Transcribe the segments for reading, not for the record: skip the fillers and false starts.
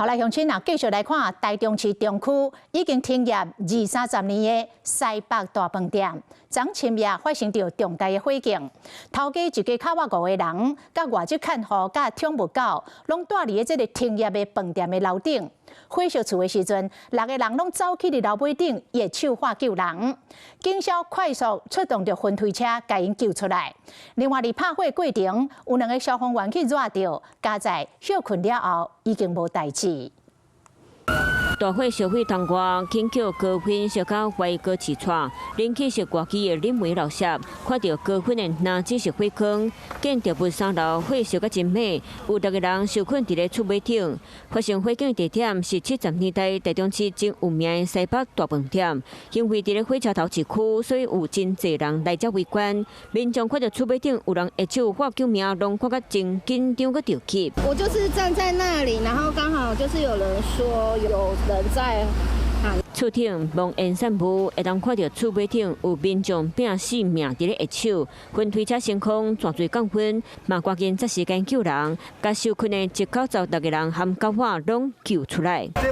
好來，鄉親啊，繼續來看台中市中區已經停業20-30年的西北大飯店，昨深夜發生着重大的火警。頭家一家卡瓦5個人，甲外籍看護、甲寵物狗，攏住佇這個停業的飯店的樓頂。火燒厝的時陣，6個人攏走去佇樓尾頂野手化救人。警消快速出動着分推車，將因救出來。另外，佇拍火過程，有2個消防員去熱着，加在休困了後，已經無代志。大火燒毀窗外，輕巧高分燒到歪高起窗，引起是外機的冷媒漏射，看到高分的哪只是火坑，見着不3樓火燒到真猛，有6個人受困佇咧厝尾頂。發生火警地點是70年代台中市真有名的西北大飯店，因為佇咧火車頭一區，所以有真濟人來遮圍觀。民眾看到厝尾頂有人下手化救命，攏看甲真緊張個着急。我就是站在那裡，然後剛好就是有人說有人在喊。厝頂望煙散霧，會當看到厝尾頂有民眾拼死命佇咧下手，分推車升空，全水降溫，嘛趕緊霎時間救人，甲受困的1口罩6個人含狗仔攏救出來。再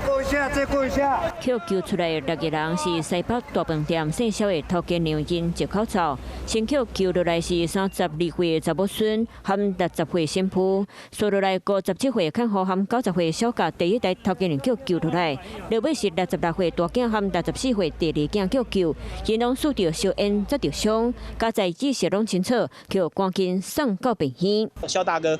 過一下。救出來的6個人是西北大飯店姓蕭的頭家娘因1口罩，先救落來是32歲的查某孫含60歲新婦，所落來57歲看護含90歲小甲第一代頭家娘救落來，落尾是66歲大囝含64歲第2囝救，因攏受到燒煙遭着傷，加在意識攏清楚，就趕緊送到病院。蕭大哥，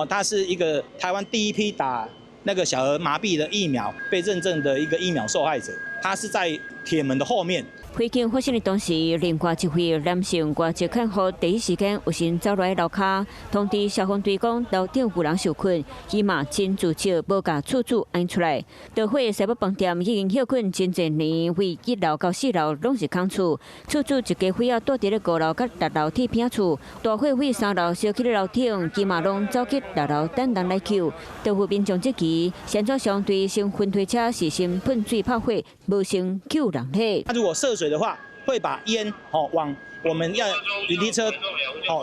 他是一個台灣第一批打那個小兒麻痹的疫苗被認證的一個疫苗受害者，他是在鐵門的後面。火警發生的當時，另外一位男性外籍看護第一時間有心走來樓骹，通知消防隊講樓頂有人受困，伊嘛真自笑，無甲厝主按出來。大火西北飯店已經休困真儕年，為1樓到4樓攏是空厝，厝主一家伙仔住佇咧5樓甲6樓鐵片厝，大火為3樓燒去咧樓頂，伊嘛攏走去6樓等人來救。到府民眾積極，現場消防隊先分推車實行噴水炮火，無成救人力。如果涉水的話，會把煙往我們要雲梯車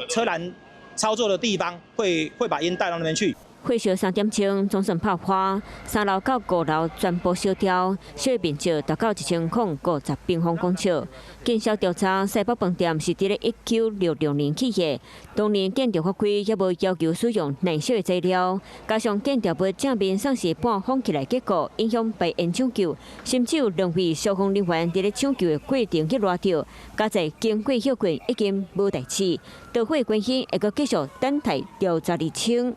車欄操作的地方，會把煙帶到那邊去。火燒3點鐘總算爆發，3樓到5樓全部燒掉，燒的面積達到1050平方公尺。警消調查，西北飯店是佇咧1966年起的，當年建築法規也無要求使用燃燒的材料，加上建築物正面算是半封起來，結果影響排煙搶救，甚至有2位消防人員佇咧搶救的過程去熱着，加在經過休困已經無代誌。大火關係會閣繼續等待調查釐清。